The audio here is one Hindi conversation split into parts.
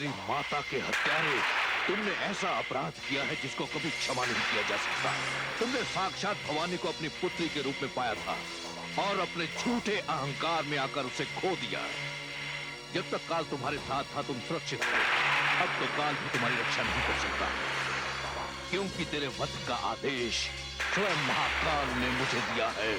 मेरी माता के हत्यारे, तुमने ऐसा अपराध किया है जिसको कभी क्षमा नहीं किया जा सकता। तुमने साक्षात भवानी को अपनी पुत्री के रूप में पाया था और अपने झूठे अहंकार में आकर उसे खो दिया। जब तक काल तुम्हारे साथ था तुम सुरक्षित थे, अब तो काल भी तुम्हारी रक्षा नहीं कर सकता, क्योंकि तेरे वध का आदेश स्वयं महाकाल ने मुझे दिया है।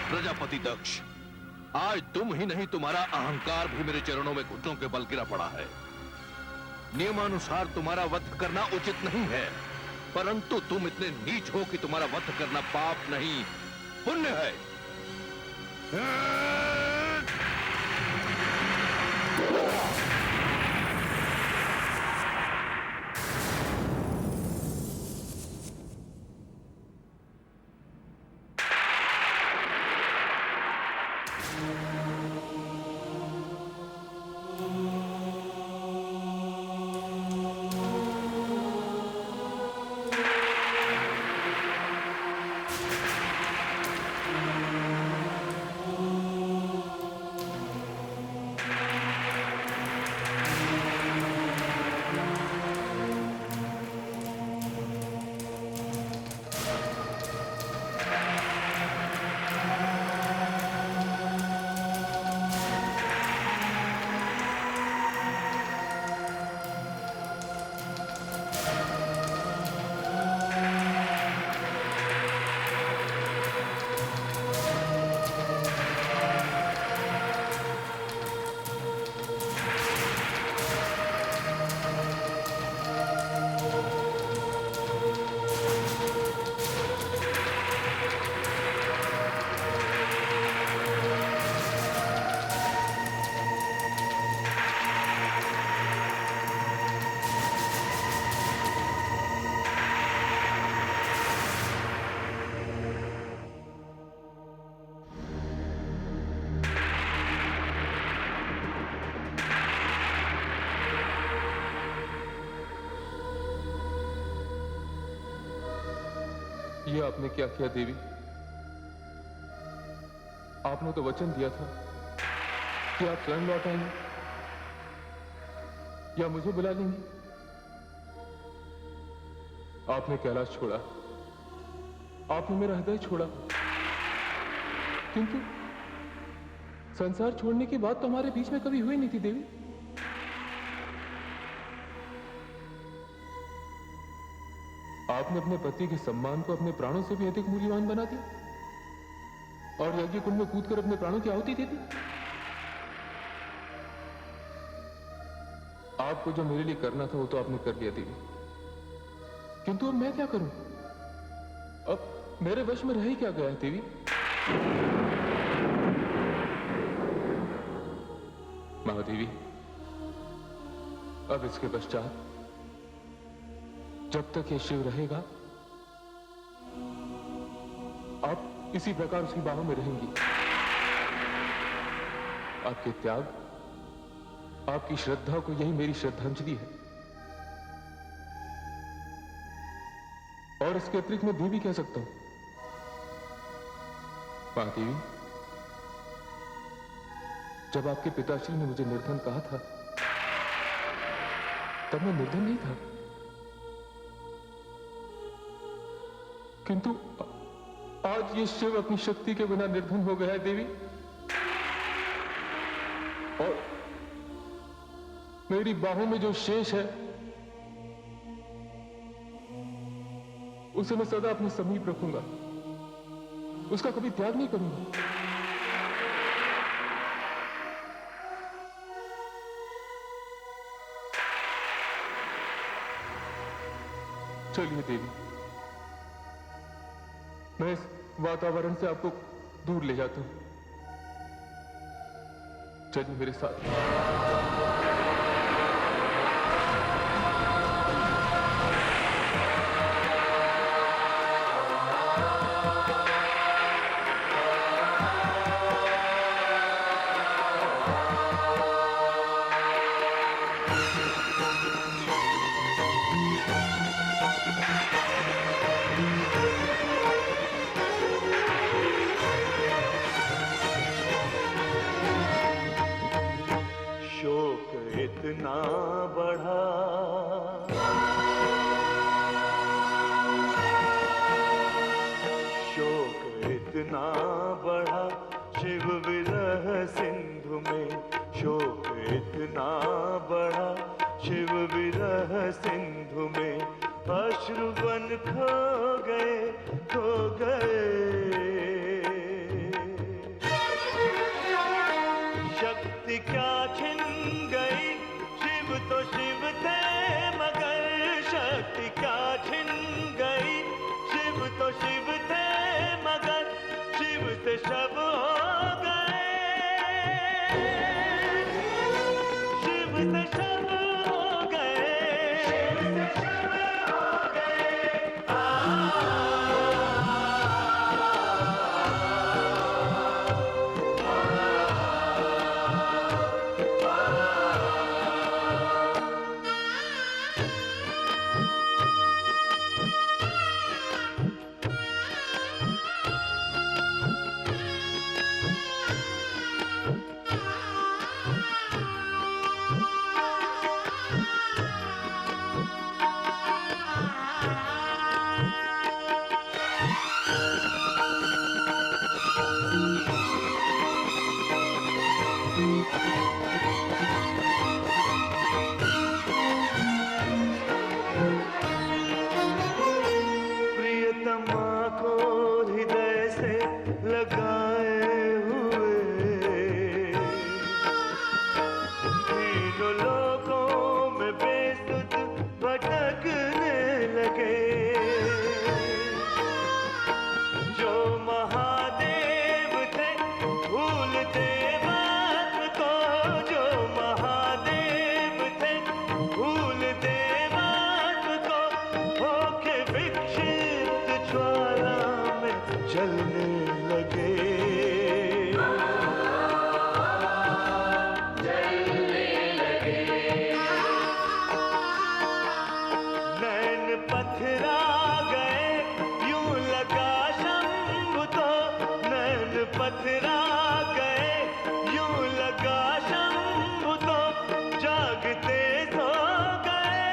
प्रजापति दक्ष, आज तुम ही नहीं तुम्हारा अहंकार भी मेरे चरणों में घुटनों के बल गिरा पड़ा है। नियमानुसार तुम्हारा वध करना उचित नहीं है, परंतु तुम इतने नीच हो कि तुम्हारा वध करना पाप नहीं पुण्य है। ये आपने क्या किया देवी? आपने तो वचन दिया था कि आप स्वयं लौट आएंगे या मुझे बुला लेंगे। आपने कैलाश छोड़ा, आपने मेरा हृदय छोड़ा, किंतु संसार छोड़ने की बात तो हमारे बीच में कभी हुई नहीं थी देवी। आपने अपने पति के सम्मान को अपने प्राणों से भी अधिक मूल्यवान बना दिया और यज्ञ कुंड में कूदकर अपने प्राणों की आहुति दे दी। आपको जो मेरे लिए करना था वो तो आपने कर लिया देवी, किंतु अब मैं क्या करूं? अब मेरे वश में रह ही क्या गया है देवी? महादेवी, अब इसके पश्चात जब तक ये शिव रहेगा आप इसी प्रकार उसकी बाहों में रहेंगी। आपके त्याग, आपकी श्रद्धा को यही मेरी श्रद्धांजलि है। और इसके अतिरिक्त मैं भी कह सकता हूं महादेवी, जब आपके पिताश्री ने मुझे निर्धन कहा था तब मैं निर्धन नहीं था, किंतु आज ये शिव अपनी शक्ति के बिना निर्धन हो गया है देवी। और मेरी बाहों में जो शेष है उसे मैं सदा अपने समीप रखूंगा, उसका कभी त्याग नहीं करूंगा। चलिए देवी, मैं इस वातावरण से आपको दूर ले जाता हूं। चलिए मेरे साथ। इतना बढ़ा शोक इतना बढ़ा शिव विरह सिंधु में, शोक इतना बढ़ा शिव विरह सिंधु में, अश्रुवन खो गए खो गए। शक्ति क्या छिन गई, शिव तो शिव थे मगर शक्ति क्या छिन गई, शिव तो शिव थे मगर शिव से शब हो गए, शिव से शब हो गए, शिव से शब हो गए। जागते सो गए,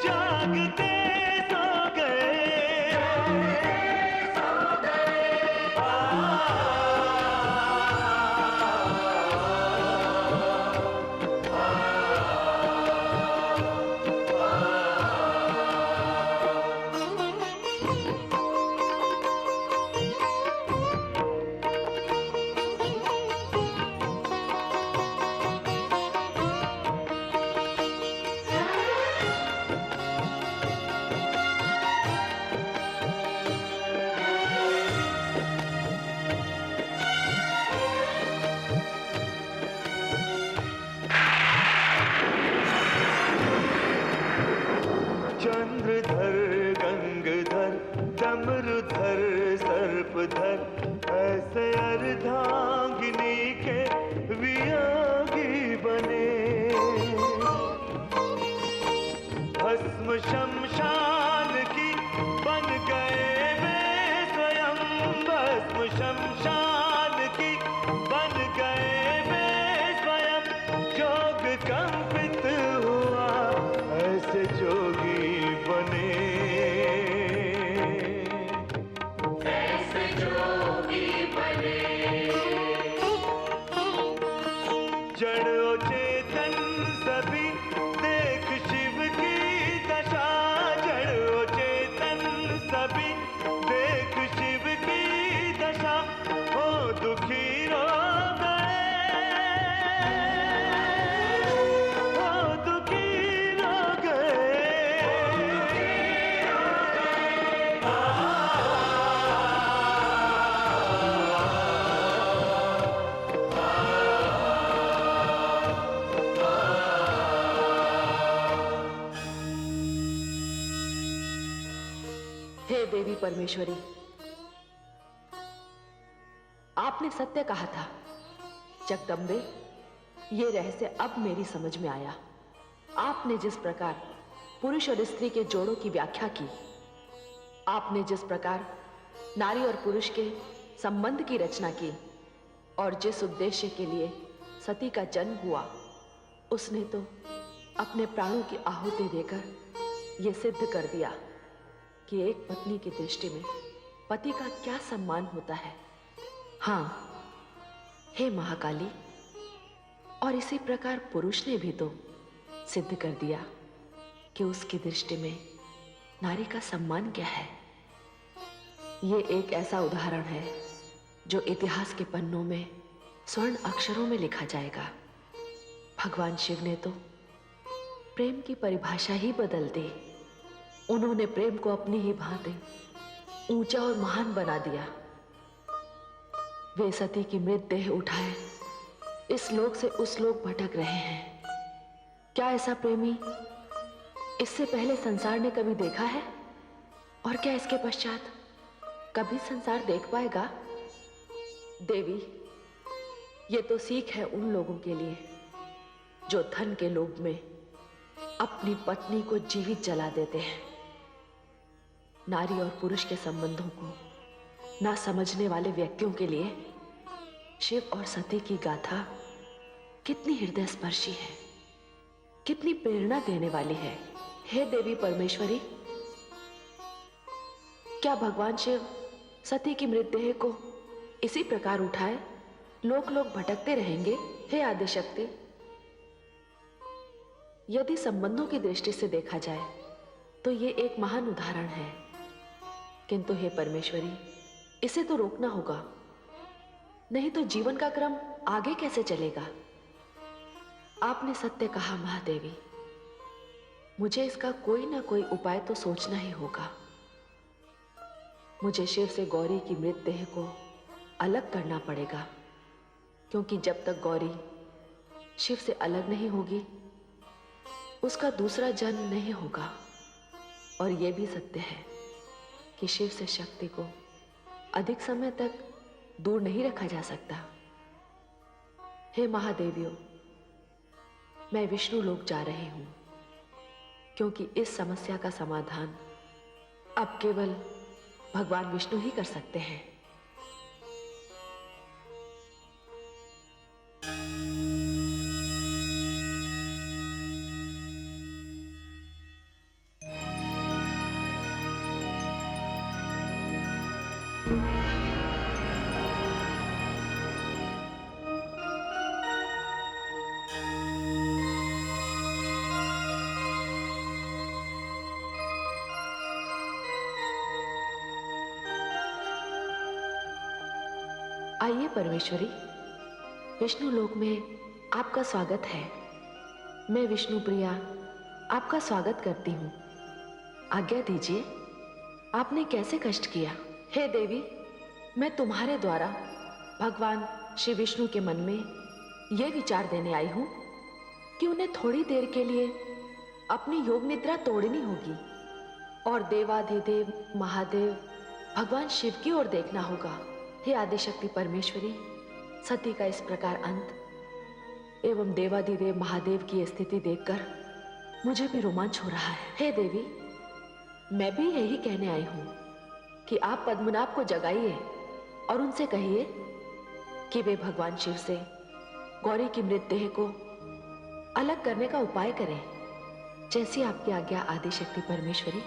जागते सो गए, चंद्रधर गंगधर डमरुधर सर्पधर, ऐसे अर्धांगिनी के वियोगी बने। भस्म शमशान की बन गए वे स्वयं, भस्म शमशान की बन गए वे स्वयं। जोग कंपित हुआ, ऐसे जोगी बने, ऐसे जोगी बने। जड़ो चेतन सभी देख शिव की दशा, जड़ो चेतन सभी देख शिव की दशा। हो दुखी रो गए, हो दुखी रो गए। हे देवी परमेश्वरी, आपने सत्य कहा था। जगदम्बे, ये रहस्य अब मेरी समझ में आया। आपने जिस प्रकार पुरुष और स्त्री के जोड़ों की व्याख्या की, आपने जिस प्रकार नारी और पुरुष के संबंध की रचना की, और जिस उद्देश्य के लिए सती का जन्म हुआ, उसने तो अपने प्राणों की आहुति देकर यह सिद्ध कर दिया कि एक पत्नी की दृष्टि में पति का क्या सम्मान होता है। हां, हे महाकाली, और इसी प्रकार पुरुष ने भी तो सिद्ध कर दिया कि उसकी दृष्टि में नारी का सम्मान क्या है। ये एक ऐसा उदाहरण है जो इतिहास के पन्नों में स्वर्ण अक्षरों में लिखा जाएगा। भगवान शिव ने तो प्रेम की परिभाषा ही बदल दी। उन्होंने प्रेम को अपनी ही भांति ऊंचा और महान बना दिया। वे सती की मृतदेह उठाए इस लोक से उस लोक भटक रहे हैं। क्या ऐसा प्रेमी इससे पहले संसार ने कभी देखा है? और क्या इसके पश्चात कभी संसार देख पाएगा? देवी, ये तो सीख है उन लोगों के लिए जो धन के लोभ में अपनी पत्नी को जीवित जला देते हैं। नारी और पुरुष के संबंधों को ना समझने वाले व्यक्तियों के लिए शिव और सती की गाथा कितनी हृदय स्पर्शी है, कितनी प्रेरणा देने वाली है। हे देवी परमेश्वरी, क्या भगवान शिव सती की मृतदेह को इसी प्रकार उठाए लोक लोक भटकते रहेंगे? हे आदिशक्ति, यदि संबंधों की दृष्टि से देखा जाए तो ये एक महान उदाहरण है, किंतु हे परमेश्वरी, इसे तो रोकना होगा, नहीं तो जीवन का क्रम आगे कैसे चलेगा? आपने सत्य कहा महादेवी, मुझे इसका कोई ना कोई उपाय तो सोचना ही होगा। मुझे शिव से गौरी की मृतदेह को अलग करना पड़ेगा, क्योंकि जब तक गौरी शिव से अलग नहीं होगी उसका दूसरा जन्म नहीं होगा। और यह भी सत्य है कि शिव से शक्ति को अधिक समय तक दूर नहीं रखा जा सकता। हे महादेवियों, मैं विष्णु लोक जा रही हूं, क्योंकि इस समस्या का समाधान अब केवल भगवान विष्णु ही कर सकते हैं। आइए परमेश्वरी, विष्णु लोक में आपका स्वागत है। मैं विष्णु प्रिया आपका स्वागत करती हूँ। आज्ञा दीजिए, आपने कैसे कष्ट किया? हे देवी, मैं तुम्हारे द्वारा भगवान श्री विष्णु के मन में यह विचार देने आई हूं कि उन्हें थोड़ी देर के लिए अपनी योग निद्रा तोड़नी होगी और देवाधिदेव महादेव भगवान शिव की ओर देखना होगा। हे आदिशक्ति परमेश्वरी, सती का इस प्रकार अंत एवं देवाधिदेव महादेव की स्थिति देखकर मुझे भी रोमांच हो रहा है। हे देवी, मैं भी यही कहने आई हूं कि आप पद्मनाभ को जगाइए और उनसे कहिए कि वे भगवान शिव से गौरी की मृतदेह को अलग करने का उपाय करें। जैसी आपकी आज्ञा आदिशक्ति परमेश्वरी।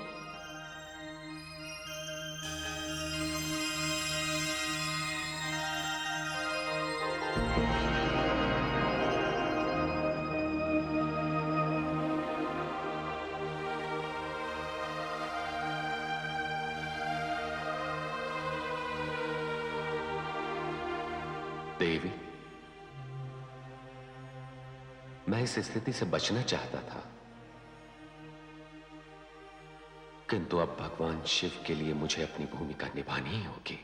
देवी, मैं इस स्थिति से बचना चाहता था, किंतु अब भगवान शिव के लिए मुझे अपनी भूमिका निभानी ही होगी।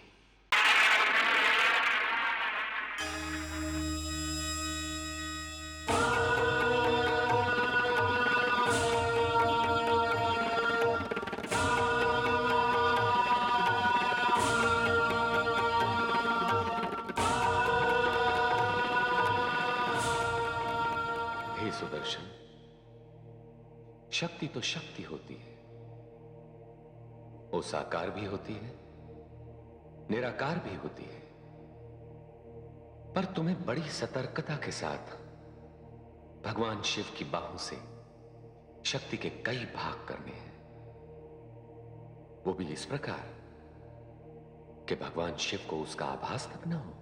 हे सुदर्शन, शक्ति तो शक्ति होती है, वो साकार भी होती है, निराकार भी होती है, पर तुम्हें बड़ी सतर्कता के साथ भगवान शिव की बाहों से शक्ति के कई भाग करने हैं, वो भी इस प्रकार कि भगवान शिव को उसका आभास तक न हो।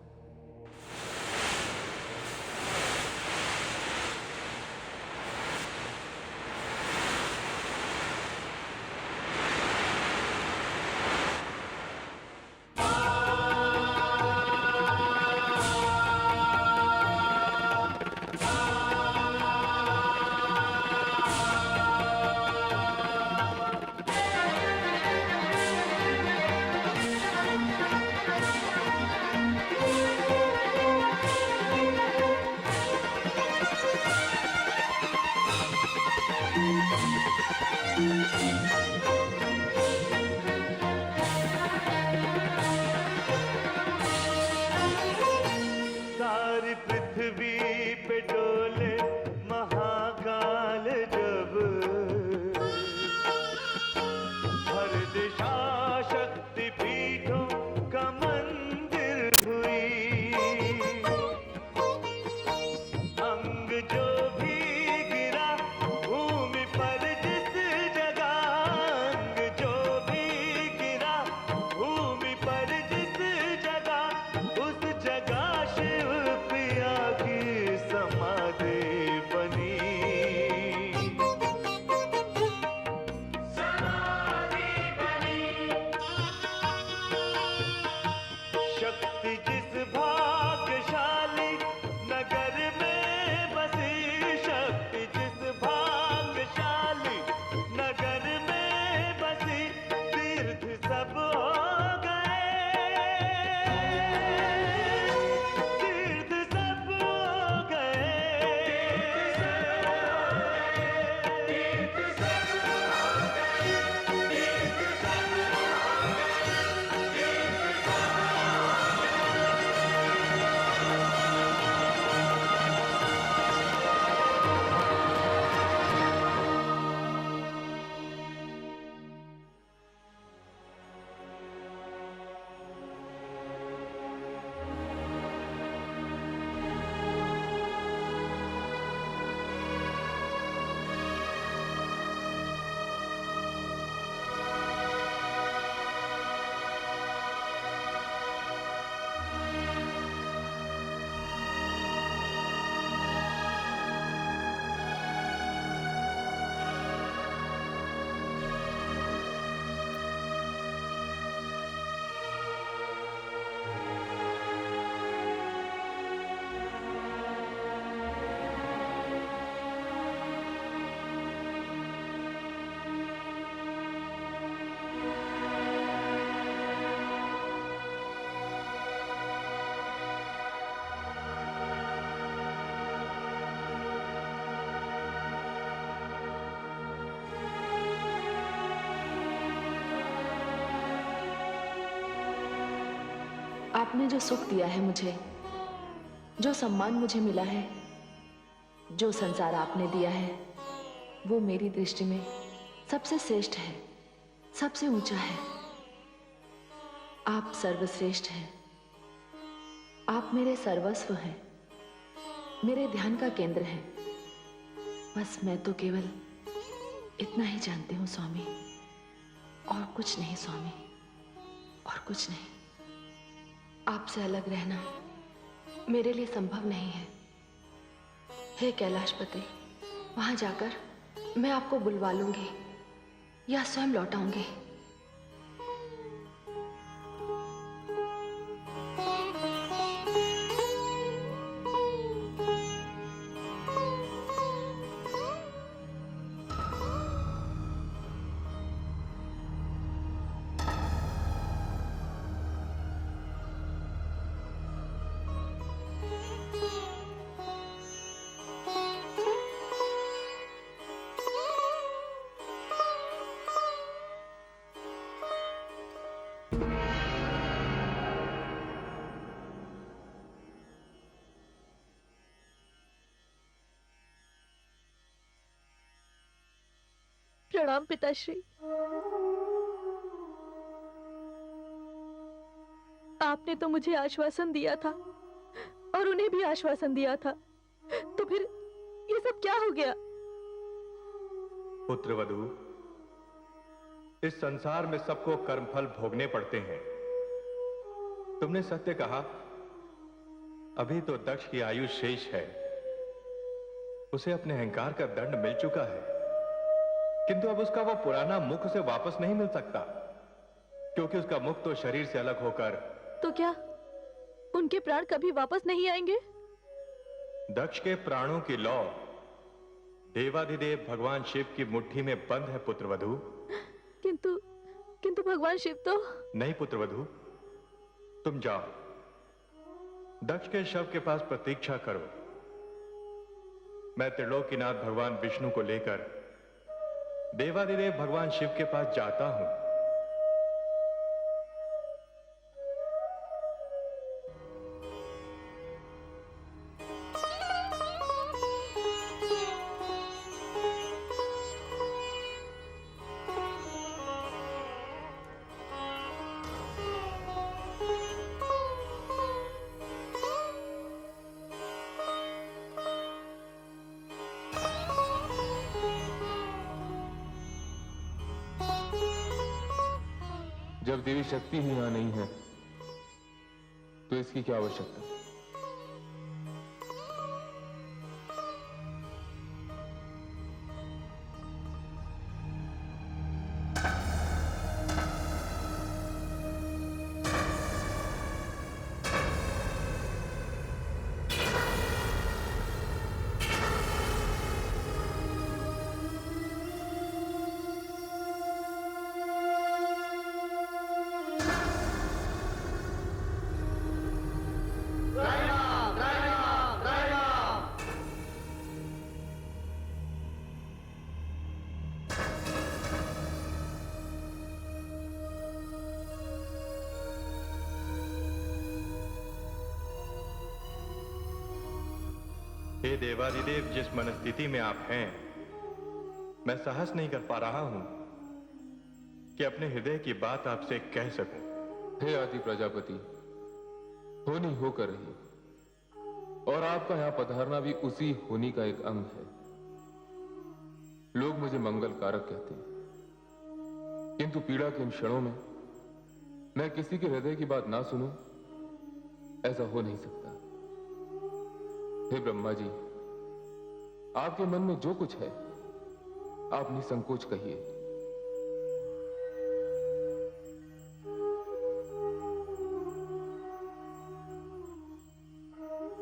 आपने जो सुख दिया है मुझे, जो सम्मान मुझे मिला है, जो संसार आपने दिया है, वो मेरी दृष्टि में सबसे श्रेष्ठ है, सबसे ऊंचा है। आप सर्वश्रेष्ठ हैं। आप मेरे सर्वस्व हैं, मेरे ध्यान का केंद्र हैं। बस मैं तो केवल इतना ही जानती हूं स्वामी, और कुछ नहीं स्वामी, और कुछ नहीं। आपसे अलग रहना मेरे लिए संभव नहीं है। हे कैलाशपति, वहां जाकर मैं आपको बुलवा लूंगी या स्वयं लौट आऊंगी। प्रणाम पिताश्री। आपने तो मुझे आश्वासन दिया था और उन्हें भी आश्वासन दिया था, तो फिर ये सब क्या हो गया? पुत्रवधू, इस संसार में सबको कर्मफल भोगने पड़ते हैं। तुमने सत्य कहा। अभी तो दक्ष की आयु शेष है, उसे अपने अहंकार का दंड मिल चुका है, किंतु अब उसका वो पुराना मुख उसे वापस नहीं मिल सकता, क्योंकि उसका मुख तो शरीर से अलग होकर। तो क्या उनके प्राण कभी वापस नहीं आएंगे? दक्ष के प्राणों की लौ देवाधिदेव भगवान शिव की मुट्ठी में बंद है पुत्रवधू। किंतु भगवान शिव तो। नहीं पुत्रवधू, तुम जाओ, दक्ष के शव के पास प्रतीक्षा करो। मैं त्रिलोकीनाथ भगवान विष्णु को लेकर देवाधिदेव भगवान शिव के पास जाता हूं। जब देवी शक्ति ही यहां नहीं है तो इसकी क्या आवश्यकता? हे देवाधिदेव, जिस मनस्थिति में आप हैं, मैं साहस नहीं कर पा रहा हूं कि अपने हृदय की बात आपसे कह सकूं। हे आदि प्रजापति, होनी होकर रही, और आपका यहां पधारना भी उसी होनी का एक अंग है। लोग मुझे मंगल कारक कहते हैं, किंतु पीड़ा के इन क्षणों में मैं किसी के हृदय की बात ना सुनूं, ऐसा हो नहीं सकता। हे ब्रह्मा जी, आपके मन में जो कुछ है आप निसंकोच कहिए।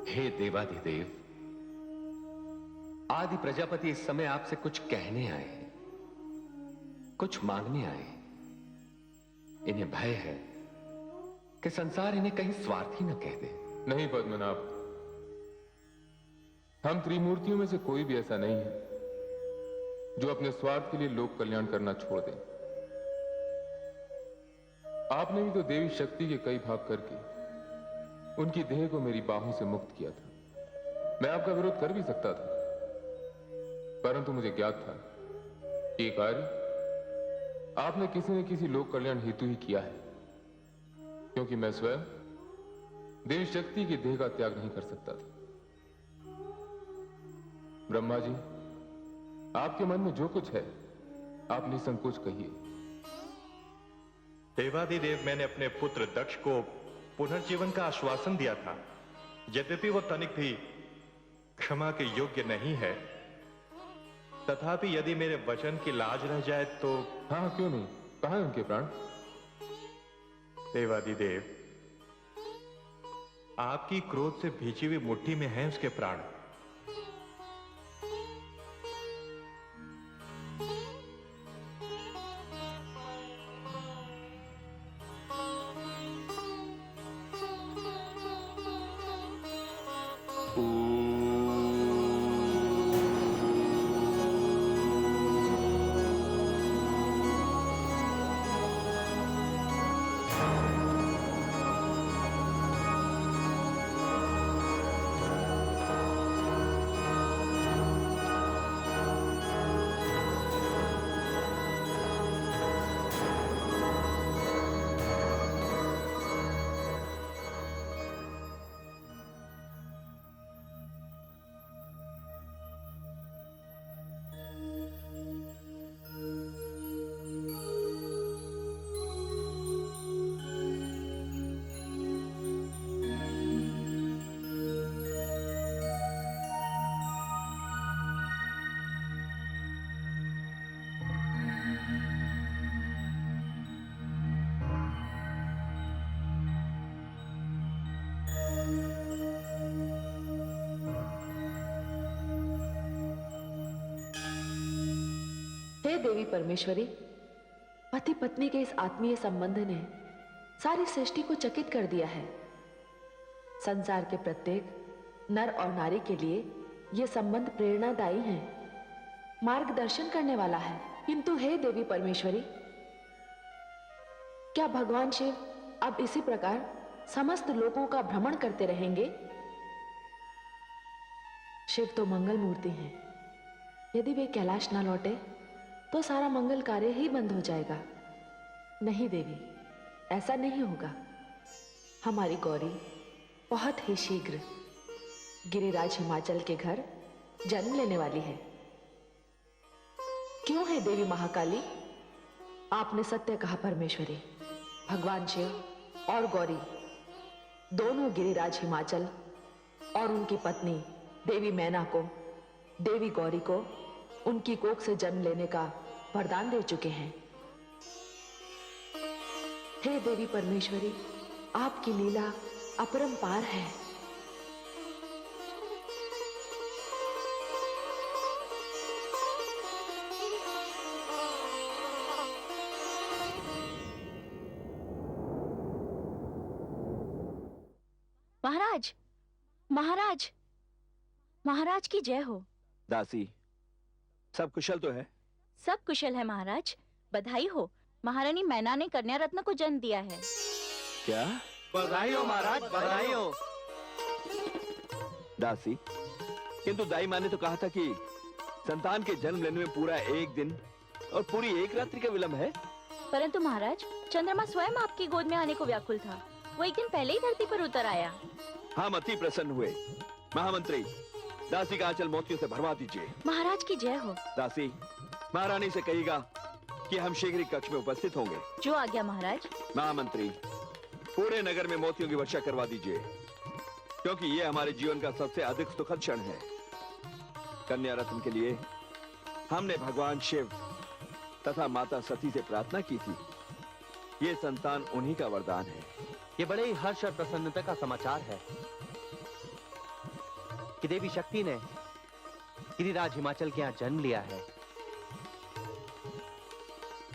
हे देवाधिदेव, आदि प्रजापति इस समय आपसे कुछ कहने आए हैं, कुछ मांगने आए हैं। इन्हें भय है कि संसार इन्हें कहीं स्वार्थी न कह दे। नहीं पद्मनाभ, हम त्रिमूर्तियों में से कोई भी ऐसा नहीं है जो अपने स्वार्थ के लिए लोक कल्याण करना छोड़ दे। आपने भी तो देवी शक्ति के कई भाग करके उनकी देह को मेरी बाहों से मुक्त किया था। मैं आपका विरोध कर भी सकता था, परंतु मुझे ज्ञात था कि ये कार्य आपने किसी न किसी लोक कल्याण हेतु ही किया है, क्योंकि मैं स्वयं देवी शक्ति की देह का त्याग नहीं कर सकता था। ब्रह्मा जी, आपके मन में जो कुछ है आप निसंकोच कहिए। देवादिदेव, मैंने अपने पुत्र दक्ष को पुनर्जीवन का आश्वासन दिया था। यद्यपि वो तनिक भी क्षमा के योग्य नहीं है, तथापि यदि मेरे वचन की लाज रह जाए तो। हाँ, क्यों नहीं, कहां है उनके प्राण? देवादिदेव, आपकी क्रोध से भींची हुई मुट्ठी में है उसके प्राण। हे देवी परमेश्वरी, पति पत्नी के इस आत्मीय संबंध ने सारी सृष्टि को चकित कर दिया है। संसार के प्रत्येक नर और नारी के लिए यह संबंध प्रेरणादायी है, मार्गदर्शन करने वाला है। किंतु हे देवी परमेश्वरी, क्या भगवान शिव अब इसी प्रकार समस्त लोगों का भ्रमण करते रहेंगे? शिव तो मंगल मूर्ति हैं। यदि वे कैलाश ना लौटे तो सारा मंगल कार्य ही बंद हो जाएगा। नहीं देवी, ऐसा नहीं होगा। हमारी गौरी बहुत ही शीघ्र गिरिराज हिमाचल के घर जन्म लेने वाली है। क्यों है देवी महाकाली? आपने सत्य कहा परमेश्वरी। भगवान शिव और गौरी दोनों गिरिराज हिमाचल और उनकी पत्नी देवी मैना को, देवी गौरी को उनकी कोख से जन्म लेने का वरदान दे चुके हैं। हे देवी परमेश्वरी, आपकी लीला अपरंपार है। महाराज, महाराज, महाराज की जय हो। दासी, सब कुशल तो है? सब कुशल है महाराज, बधाई हो। महारानी मैना ने कन्या रत्न को जन्म दिया है। क्या? बधाई हो महाराज, बधाई हो। दासी, किंतु दाई माँ ने तो कहा था कि संतान के जन्म लेने में पूरा एक दिन और पूरी एक रात्रि का विलंब है। परंतु महाराज, चंद्रमा स्वयं आपकी गोद में आने को व्याकुल था। वो एक दिन पहले ही धरती पर उतर आया। हम अति प्रसन्न हुए। महामंत्री, दासी का आंचल मोतियों से भरवा दीजिए। महाराज की जय हो। दासी, महारानी से कहिएगा कि हम शीघ्र ही कक्ष में उपस्थित होंगे। जो आज्ञा महाराज। महामंत्री, पूरे नगर में मोतियों की वर्षा करवा दीजिए, क्योंकि ये हमारे जीवन का सबसे अधिक सुखद क्षण है। कन्या रत्न के लिए हमने भगवान शिव तथा माता सती से प्रार्थना की थी। ये संतान उन्हीं का वरदान है। ये बड़े ही हर्ष और प्रसन्नता का समाचार है कि देवी शक्ति ने गिरिराज हिमाचल के यहाँ जन्म लिया है।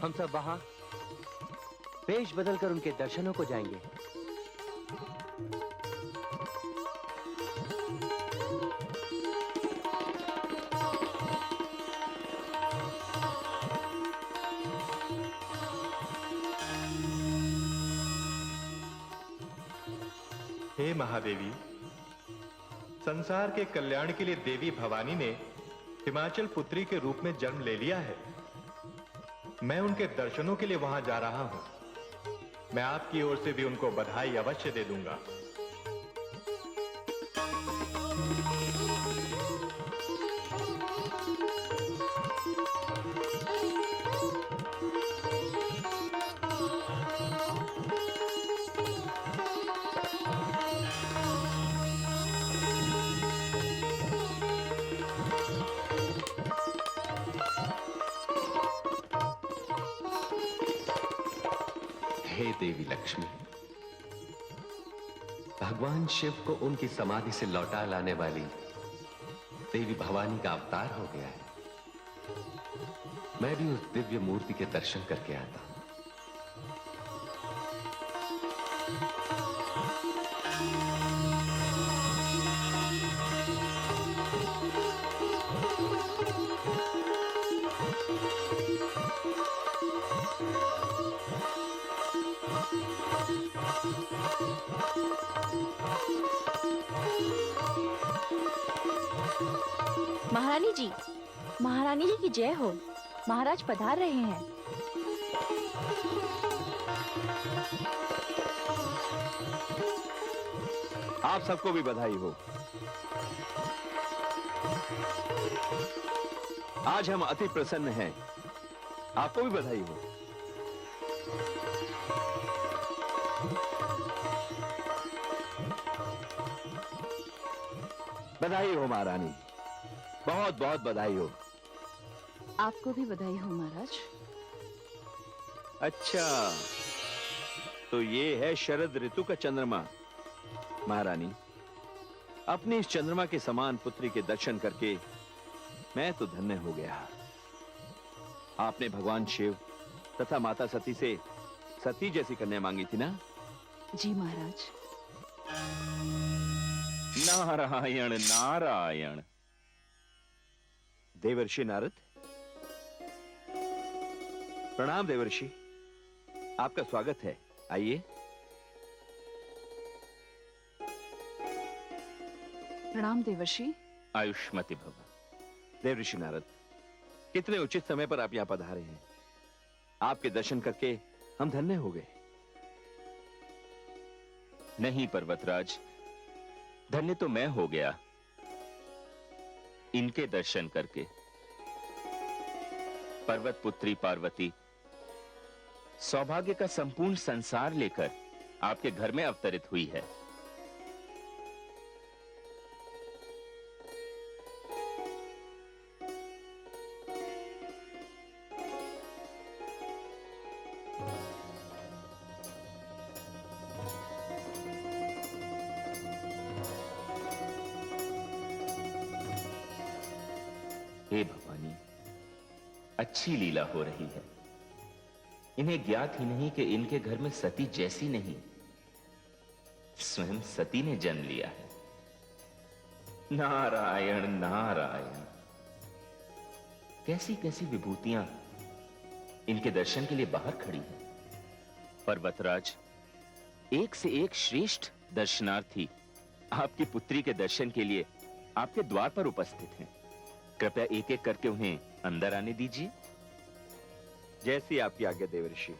हम सब वहां वेश बदलकर उनके दर्शनों को जाएंगे। हे महादेवी, संसार के कल्याण के लिए देवी भवानी ने हिमाचल पुत्री के रूप में जन्म ले लिया है। मैं उनके दर्शनों के लिए वहां जा रहा हूं। मैं आपकी ओर से भी उनको बधाई अवश्य दे दूंगा। हे देवी लक्ष्मी, भगवान शिव को उनकी समाधि से लौटा लाने वाली देवी भवानी का अवतार हो गया है। मैं भी उस दिव्य मूर्ति के दर्शन करके आता हूं। महारानी जी की जय हो। महाराज पधार रहे हैं। आप सबको भी बधाई हो। आज हम अति प्रसन्न हैं। आपको भी बधाई हो। बधाई हो महारानी, बहुत बहुत बधाई हो। आपको भी बधाई हो महाराज। अच्छा, तो ये है शरद ऋतु का चंद्रमा। महारानी, अपनी इस चंद्रमा के समान पुत्री के दर्शन करके मैं तो धन्य हो गया। आपने भगवान शिव तथा माता सती से सती जैसी कन्या मांगी थी ना? जी महाराज। नारायण नारायण। देवर्षि नारद, प्रणाम देवर्षि, आपका स्वागत है। आइए। प्रणाम देवर्षि। आयुष्मति भव। देवर्षि नारद, कितने उचित समय पर आप यहां पधारे हैं। आपके दर्शन करके हम धन्य हो गए। नहीं पर्वतराज, धन्य तो मैं हो गया इनके दर्शन करके। पर्वत पुत्री पार्वती सौभाग्य का संपूर्ण संसार लेकर आपके घर में अवतरित हुई है। हे भवानी, अच्छी लीला हो रही है। इन्हें ज्ञात ही नहीं कि इनके घर में सती जैसी नहीं, स्वयं सती ने जन्म लिया है। नारायण नारायण। कैसी कैसी विभूतियां इनके दर्शन के लिए बाहर खड़ी हैं। पर्वतराज, एक से एक श्रेष्ठ दर्शनार्थी आपकी पुत्री के दर्शन के लिए आपके द्वार पर उपस्थित हैं। कृपया एक एक करके उन्हें अंदर आने दीजिए। जैसी आपकी आज्ञा देवर्षि।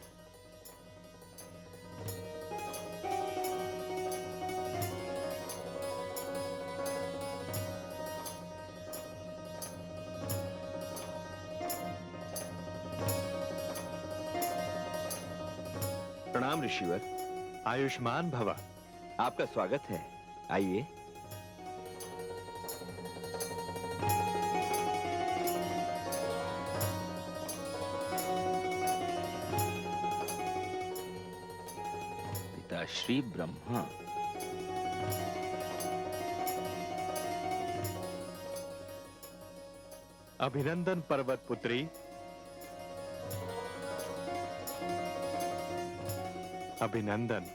प्रणाम ऋषिवर। आयुष्मान भव। आपका स्वागत है। आइए। श्री ब्रह्मा। अभिनंदन पर्वत पुत्री। अभिनंदन।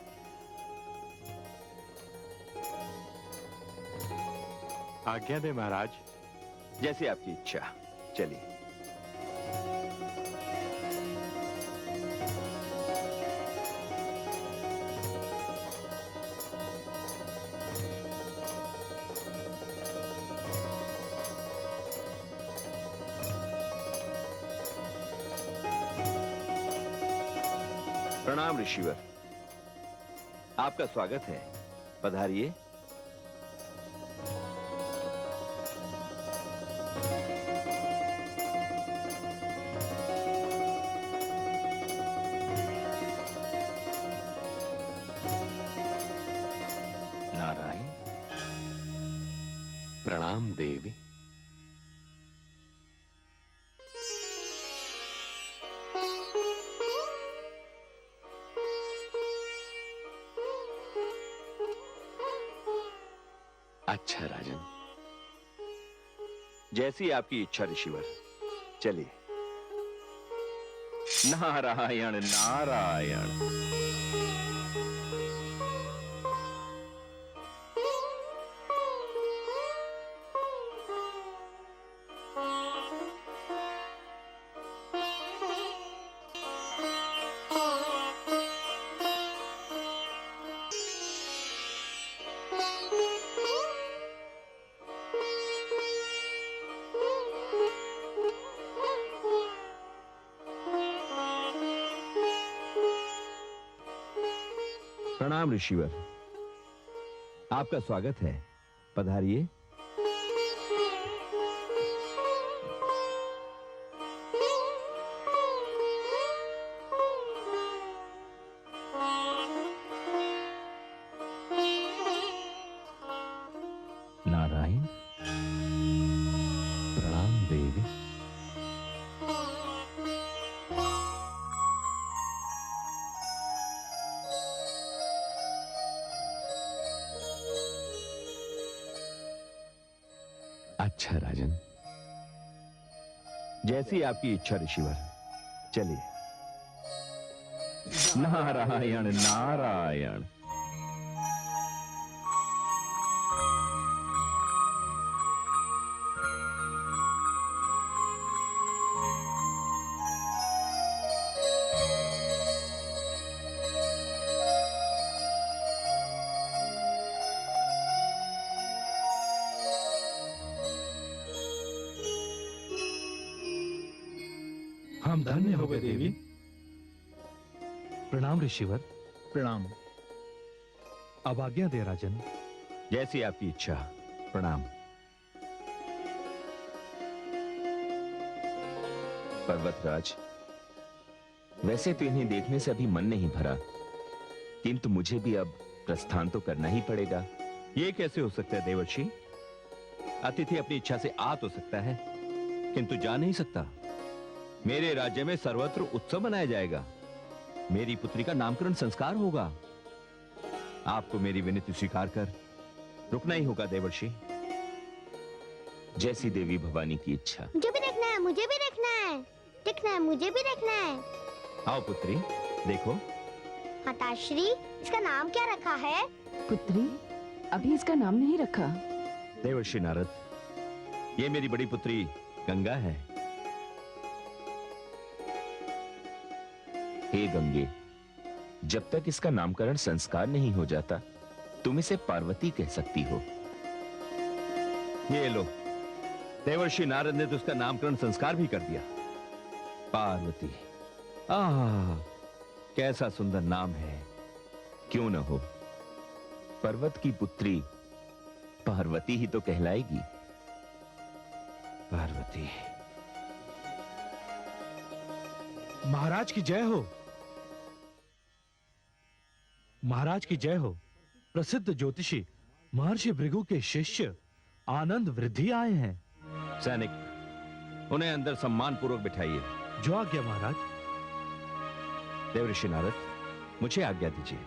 आज्ञा दे महाराज। जैसे आपकी इच्छा। चलिए। प्रणाम ऋषिवर, आपका स्वागत है, पधारिए। नारायण, प्रणाम देवी। अच्छा राजन, जैसी आपकी इच्छा ऋषिवर, चलिए। नारायण नारायण। प्रणाम ऋषिवर, आपका स्वागत है, पधारिए। नारायण, प्रणाम देवी। अच्छा राजन, जैसी आपकी इच्छा ऋषिवर, चलिए। नारायण नारायण। हम धन्य हो गए देवी। प्रणाम ऋषिवर। प्रणाम। अब आज्ञा दे राजन। जैसी आपकी इच्छा, प्रणाम। पर्वतराज, वैसे तो इन्हें देखने से अभी मन नहीं भरा, किंतु मुझे भी अब प्रस्थान तो करना ही पड़ेगा। ये कैसे हो सकता है देवर्षि? अतिथि अपनी इच्छा से आ तो सकता है, किंतु जा नहीं सकता। मेरे राज्य में सर्वत्र उत्सव मनाया जाएगा, मेरी पुत्री का नामकरण संस्कार होगा। आपको मेरी विनती स्वीकार कर रुकना ही होगा देवर्षि। जैसी देवी भवानी की इच्छा। मुझे भी देखना है, मुझे भी देखना है, देखना है, मुझे भी देखना है। आओ पुत्री, देखो। माताश्री, इसका नाम क्या रखा है? पुत्री, अभी इसका नाम नहीं रखा। देवर्षि नारद, ये मेरी बड़ी पुत्री गंगा है। हे गंगे, जब तक इसका नामकरण संस्कार नहीं हो जाता, तुम इसे पार्वती कह सकती हो। ये लो, देवर्षि नारद ने तो उसका नामकरण संस्कार भी कर दिया, पार्वती। आह, कैसा सुंदर नाम है। क्यों न हो, पर्वत की पुत्री पार्वती ही तो कहलाएगी। पार्वती। महाराज की जय हो। महाराज की जय हो। प्रसिद्ध ज्योतिषी महर्षि भृगु के शिष्य आनंद वृद्धि आए हैं। सैनिक, उन्हें अंदर सम्मान पूर्वक बिठाइए। जो आज्ञा महाराज। देवर्षि नारद, मुझे आज्ञा दीजिए।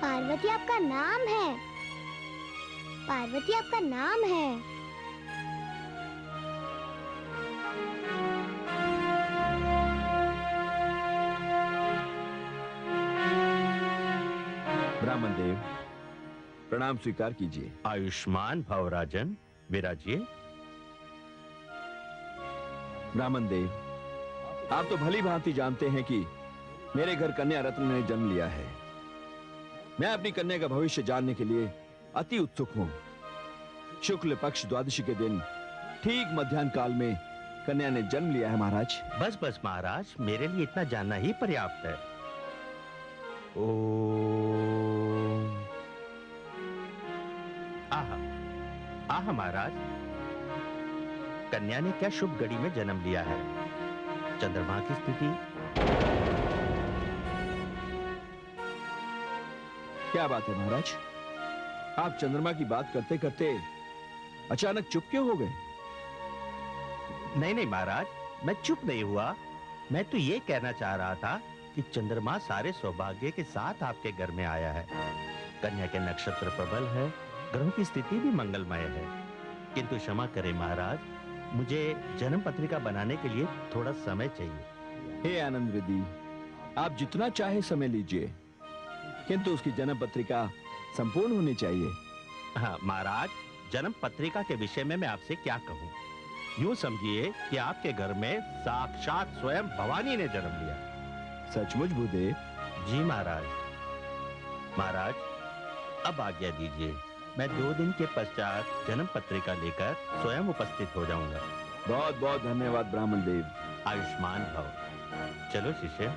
पार्वती आपका नाम है, पार्वती आपका नाम है। ब्राह्मण देव, प्रणाम स्वीकार कीजिए। आयुष्मान भव राजन, विराजिए। ब्राह्मण देव, आप तो भली भांति जानते हैं कि मेरे घर कन्या रत्न ने जन्म लिया है। मैं अपनी कन्या का भविष्य जानने के लिए अति उत्सुक हूं। शुक्ल पक्ष द्वादशी के दिन ठीक मध्याह्न काल में कन्या ने जन्म लिया है महाराज। बस बस महाराज, मेरे लिए इतना जानना ही पर्याप्त है। ओम। आहा, आहा महाराज, कन्या ने क्या शुभ घड़ी में जन्म लिया है। चंद्रमा की स्थिति। क्या बात है महाराज, आप चंद्रमा की बात करते करते अचानक चुप क्यों हो गए? नहीं नहीं महाराज, मैं चुप नहीं हुआ। मैं तो ये कहना चाह रहा था कि चंद्रमा सारे सौभाग्य के साथ आपके घर में आया है। कन्या के नक्षत्र प्रबल है, ग्रहों की स्थिति भी मंगलमय है। किंतु क्षमा करें महाराज, मुझे जन्म पत्रिका बनाने के लिए थोड़ा समय चाहिए। हे आनंद रिद्धि, आप जितना चाहे समय लीजिए, किंतु उसकी जन्म पत्रिका संपूर्ण होनी चाहिए। हाँ महाराज, जन्म पत्रिका के विषय में मैं आपसे क्या कहूँ। यूं समझिए कि आपके घर में साक्षात स्वयं भवानी ने जन्म लिया। सचमुच भूदेव? जी महाराज। महाराज, अब आज्ञा दीजिए, मैं 2 दिन के पश्चात जन्म पत्रिका लेकर स्वयं उपस्थित हो जाऊंगा। बहुत बहुत धन्यवाद ब्राह्मण देव। आयुष्मान भव। चलो शिष्य।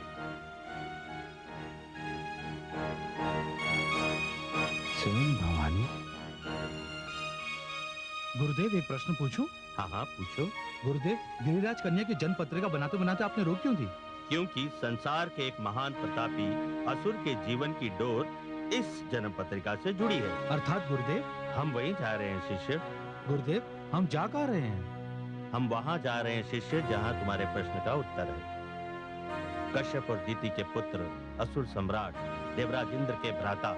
स्वयं भवानी। गुरुदेव, एक प्रश्न पूछूं? हाँ हाँ पूछो। गुरुदेव, गिरिराज कन्या की जन्म पत्रिका बनाते बनाते आपने रोक क्यों दी? क्योंकि संसार के एक महान प्रतापी असुर के जीवन की डोर इस जन्म पत्रिका से जुड़ी है। अर्थात गुरुदेव? हम वहीं जा रहे हैं शिष्य। गुरुदेव, हम जा कहाँ रहे हैं? हम वहां जा रहे हैं शिष्य जहां तुम्हारे प्रश्न का उत्तर है। कश्यप और दीति के पुत्र, असुर सम्राट देवराज इंद्र के भ्राता,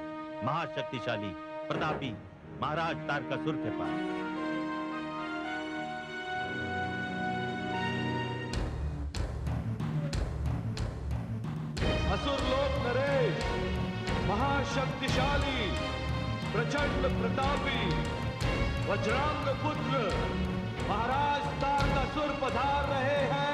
महाशक्तिशाली प्रतापी महाराज तारकासुर के पास। असुरलोक नरेश, महाशक्तिशाली प्रचंड प्रतापी वज्रांग पुत्र महाराज तारकासुर पधार रहे हैं।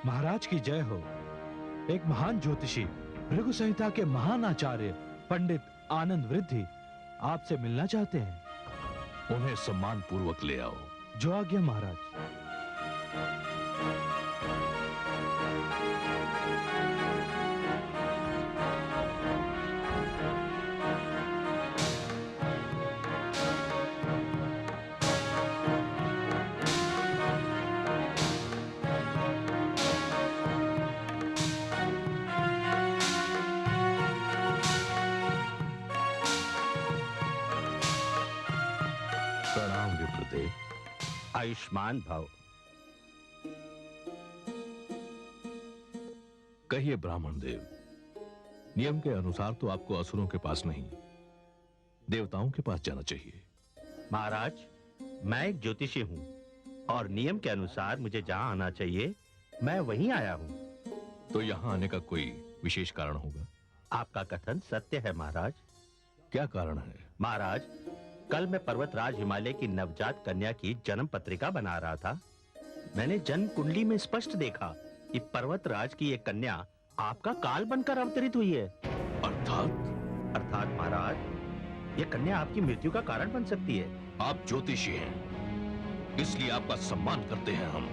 महाराज की जय हो। एक महान ज्योतिषी, भृगु संहिता के महान आचार्य पंडित आनंद वृद्धि आपसे मिलना चाहते हैं। उन्हें सम्मान पूर्वक ले आओ। जो आज्ञा महाराज। प्रणाम विप्रदेव। आयुष्मान भव। कहिए ब्राह्मण देव, नियम के अनुसार तो आपको असुरों के पास नहीं, देवताओं के पास जाना चाहिए। महाराज, मैं एक ज्योतिषी हूँ और नियम के अनुसार मुझे जहाँ आना चाहिए मैं वहीं आया हूँ। तो यहाँ आने का कोई विशेष कारण होगा? आपका कथन सत्य है महाराज। क्या कारण है? महाराज, कल मैं पर्वतराज हिमालय की नवजात कन्या की जन्म पत्रिका बना रहा था। मैंने जन्म कुंडली में स्पष्ट देखा कि पर्वतराज की एक कन्या आपका काल बनकर अवतरित हुई है। अर्थात महाराज, ये कन्या आपकी मृत्यु का कारण बन सकती है। आप ज्योतिषी हैं, इसलिए आपका सम्मान करते हैं हम।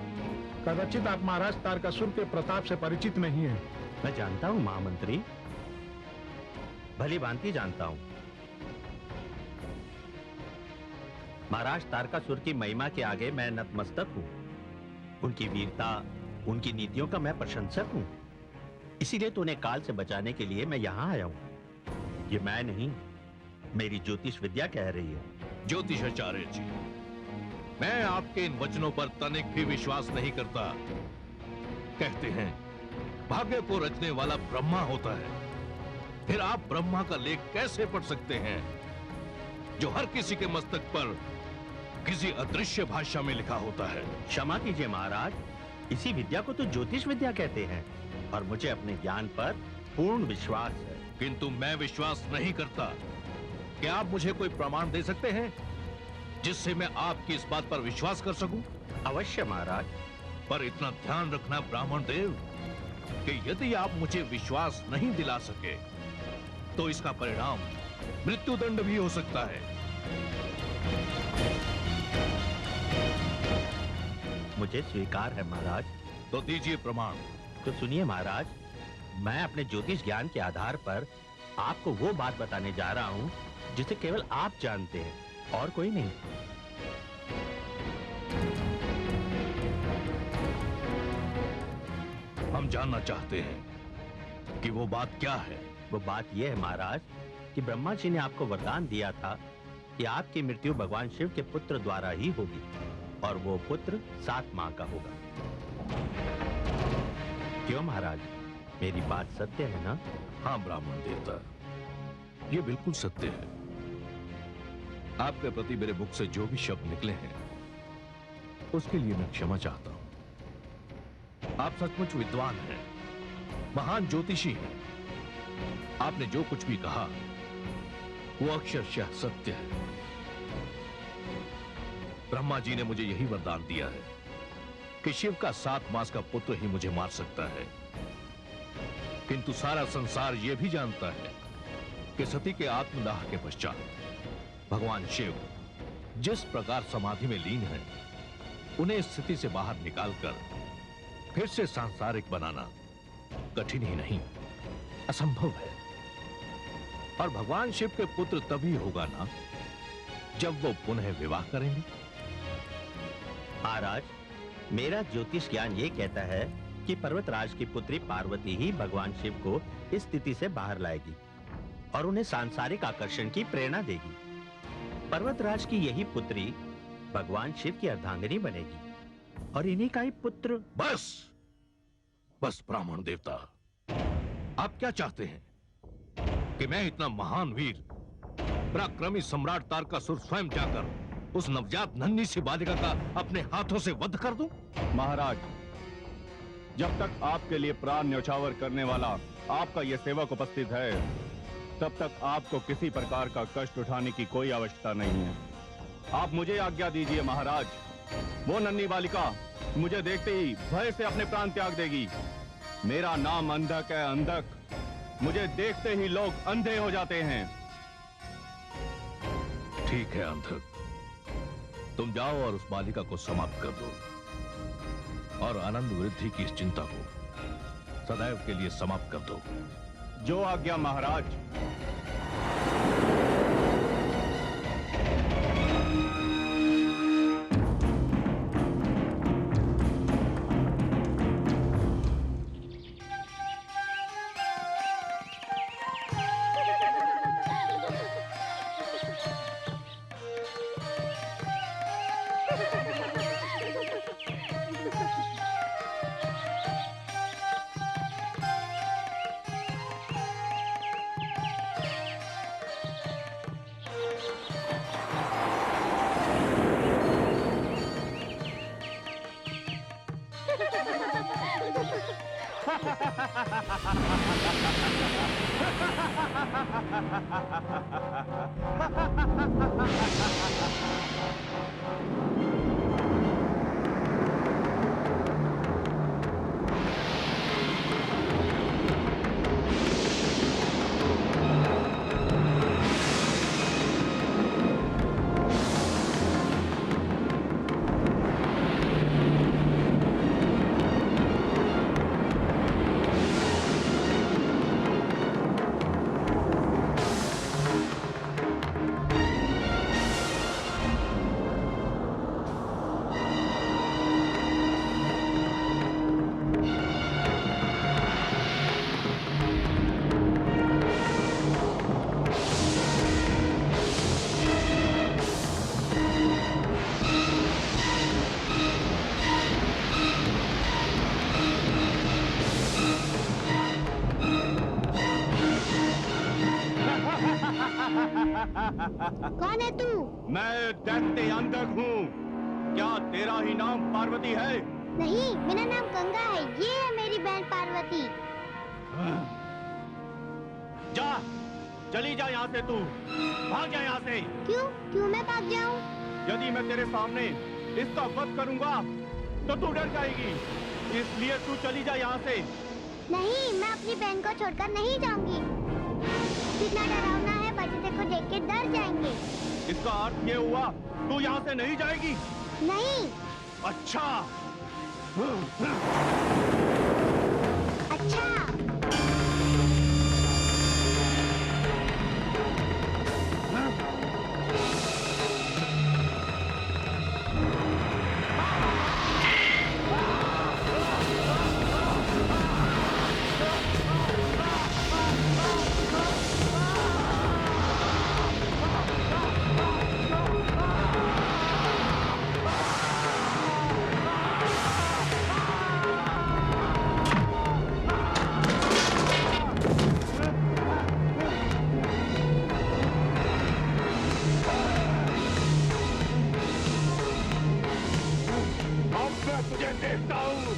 कदाचित आप महाराज तारकासुर के प्रताप से परिचित नहीं हैं। मैं जानता हूँ महामंत्री, भली भांति जानता हूँ। महाराज तारकासुर की महिमा के आगे मैं नतमस्तक हूँ। उनकी वीरता, उनकी नीतियों का मैं प्रशंसक हूँ। इसीलिए तो उन्हें काल से बचाने के लिए मैं यहाँ आया हूँ। ये मैं नहीं, मेरी ज्योतिष विद्या कह रही है। ज्योतिषाचार्य जी, मैं आपके इन वचनों पर तनिक भी विश्वास नहीं करता। कहते हैं भाग्य को रचने वाला ब्रह्मा होता है, फिर आप ब्रह्मा का लेख कैसे पढ़ सकते हैं जो हर किसी के मस्तक पर किसी अदृश्य भाषा में लिखा होता है? क्षमा कीजिए महाराज, इसी विद्या को तो ज्योतिष विद्या कहते हैं और मुझे अपने ज्ञान पर पूर्ण विश्वास है। किंतु मैं विश्वास नहीं करता। क्या आप मुझे कोई प्रमाण दे सकते हैं जिससे मैं आपकी इस बात पर विश्वास कर सकूं? अवश्य महाराज। पर इतना ध्यान रखना ब्राह्मण देव कि यदि आप मुझे विश्वास नहीं दिला सके तो इसका परिणाम मृत्युदंड भी हो सकता है। मुझे स्वीकार है महाराज। तो दीजिए प्रमाण। तो सुनिए महाराज, मैं अपने ज्योतिष ज्ञान के आधार पर आपको वो बात बताने जा रहा हूं जिसे केवल आप जानते हैं और कोई नहीं। हम जानना चाहते हैं कि वो बात क्या है। वो बात यह है महाराज कि ब्रह्मा जी ने आपको वरदान दिया था कि आपकी मृत्यु भगवान शिव के पुत्र द्वारा ही होगी और वो पुत्र 7 माह का होगा। क्यों महाराज, मेरी बात सत्य है ना? हाँ ब्राह्मण देवता, ये बिल्कुल सत्य है। आपके प्रति मेरे मुख से जो भी शब्द निकले हैं उसके लिए मैं क्षमा चाहता हूं। आप सचमुच विद्वान हैं, महान ज्योतिषी हैं। आपने जो कुछ भी कहा वो अक्षरशः सत्य है। ब्रह्मा जी ने मुझे यही वरदान दिया है कि शिव का 7 मास का पुत्र ही मुझे मार सकता है। किंतु सारा संसार यह भी जानता है कि सती के आत्मदाह के पश्चात भगवान शिव जिस प्रकार समाधि में लीन है, उन्हें इस स्थिति से बाहर निकालकर फिर से सांसारिक बनाना कठिन ही नहीं, असंभव है। और भगवान शिव के पुत्र तभी होगा ना जब वो पुनः विवाह करेंगे। महाराज, मेरा ज्योतिष ज्ञान ये कहता है कि पर्वतराज की पुत्री पार्वती ही भगवान शिव को इस स्थिति से बाहर लाएगी और उन्हें सांसारिक आकर्षण की प्रेरणा देगी। पर्वतराज की यही पुत्री भगवान शिव की अर्धांगिनी बनेगी और इन्हीं का ही पुत्र। बस बस ब्राह्मण देवता, आप क्या चाहते हैं कि मैं इतना महान वीर पराक्रमी सम्राट तारकासुर स्वयं जाकर उस नवजात नन्ही सी बालिका का अपने हाथों से वध कर दूं? महाराज, जब तक आपके लिए प्राण न्यौछावर करने वाला आपका यह सेवक उपस्थित है, तब तक आपको किसी प्रकार का कष्ट उठाने की कोई आवश्यकता नहीं है। आप मुझे आज्ञा दीजिए महाराज। वो नन्ही बालिका मुझे देखते ही भय से अपने प्राण त्याग देगी। मेरा नाम अंधक है, अंधक। मुझे देखते ही लोग अंधे हो जाते हैं। ठीक है अंधक, तुम जाओ और उस बालिका को समाप्त कर दो और आनंद वृद्धि की इस चिंता को सदैव के लिए समाप्त कर दो। जो आज्ञा महाराज। कौन है तू? मैं दैत्य अंधक हूँ। क्या तेरा ही नाम पार्वती है? नहीं, मेरा नाम गंगा है। ये है मेरी बहन पार्वती। जा, चली जा यहाँ से तू। भाग जा यहाँ से। क्यों? क्यों मैं भाग जाऊँ? यदि मैं तेरे सामने इसका वध करूंगा तो तू डर जाएगी, इसलिए तू चली जा यहाँ से। नहीं, मैं अपनी बहन को छोड़कर नहीं जाऊंगी। कितना डरावना है, बच्चे को देख के डर जाएंगे। इसका अर्थ ये हुआ तू यहाँ से नहीं जाएगी? नहीं। अच्छा। अच्छा। तुझे देखता हूँ।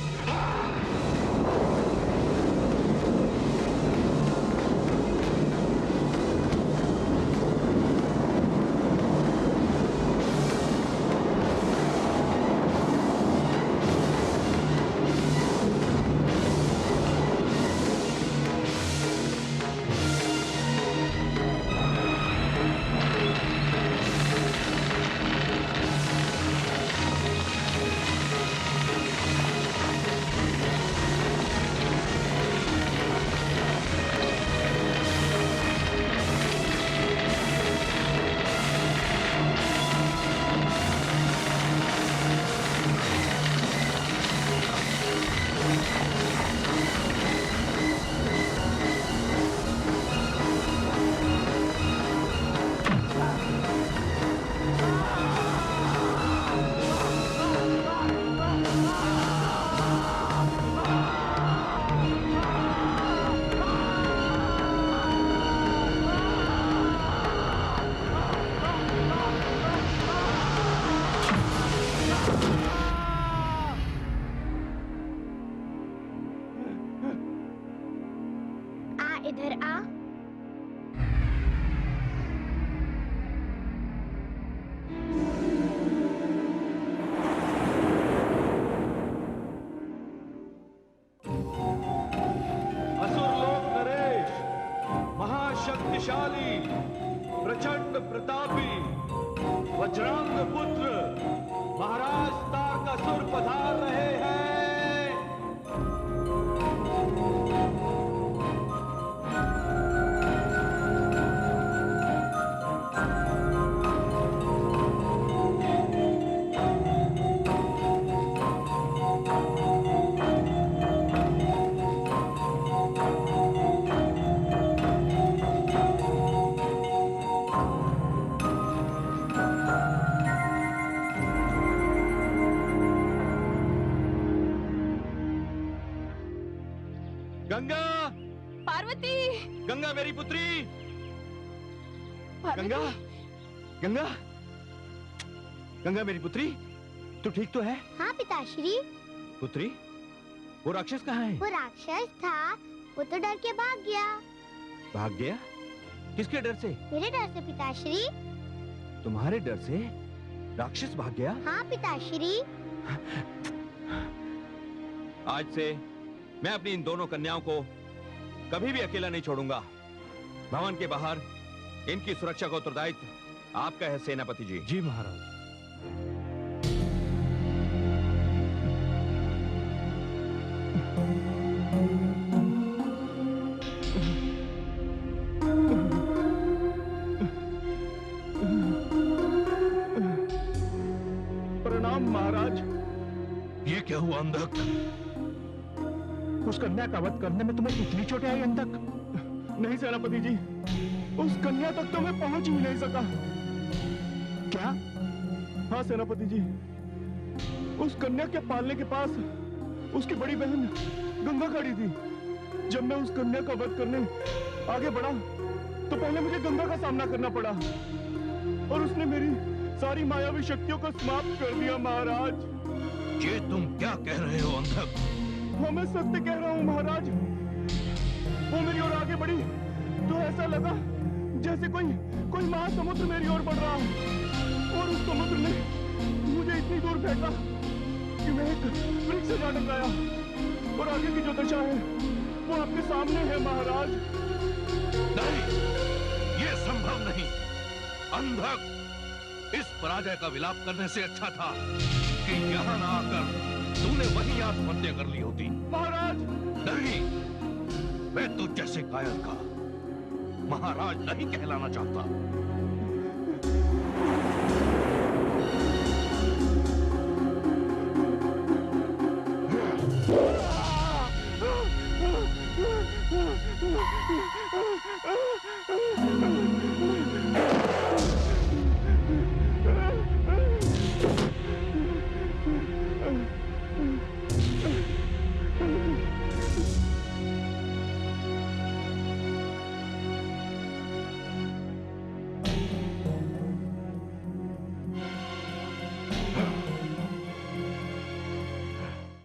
इधर आ। असुरलोक नरेश, महाशक्तिशाली, प्रचंड प्रतापी, वज्रांग पुत्र महाराज तारकासुर पधार रहे हैं। गंगा, पार्वती, गंगा मेरी पुत्री, पार्वती। गंगा, गंगा, गंगा मेरी पुत्री, तू ठीक तो है? हाँ पिताश्री। पुत्री, वो राक्षस कहाँ है? वो राक्षस था, वो तो डर के भाग गया। भाग गया? किसके डर से? मेरे डर से पिताश्री। तुम्हारे डर से राक्षस भाग गया? हाँ पिताश्री। आज से मैं अपनी इन दोनों कन्याओं को कभी भी अकेला नहीं छोड़ूंगा। भवन के बाहर इनकी सुरक्षा का उत्तरदायित्व आपका है सेनापति जी। जी महाराज। प्रणाम महाराज। ये क्या हुआ अंधक? उस कन्या का वध करने में तुम्हें इतनी चोटें आई अंधक? नहीं सेनापति जी, उस कन्या तक तो मैं पहुंच ही नहीं सका। क्या? हाँ सेनापति जी, उस कन्या के पालने के पास उसकी बड़ी बहन गंगा खड़ी थी। जब मैं उस कन्या का वध करने आगे बढ़ा तो पहले मुझे गंगा का सामना करना पड़ा और उसने मेरी सारी मायावी शक्तियों को समाप्त कर दिया महाराज। ये तुम क्या कह रहे हो अंधक? हाँ, मैं सत्य कह रहा हूँ महाराज। वो मेरी ओर आगे बढ़ी तो ऐसा लगा जैसे कोई महासमुद्र मेरी ओर बढ़ रहा है, और उस समुद्र ने मुझे इतनी दूर फेंका कि मैं एक वृक्ष से जा टकराया, और आगे की जो दशा है वो आपके सामने है महाराज। नहीं, ये संभव नहीं। अंधक, इस पराजय का विलाप करने से अच्छा था कि यहाँ ना आकर तूने वही आत्महत्या कर ली होती। महाराज नहीं, मैं तुझ जैसे कायर का महाराज नहीं कहलाना चाहता।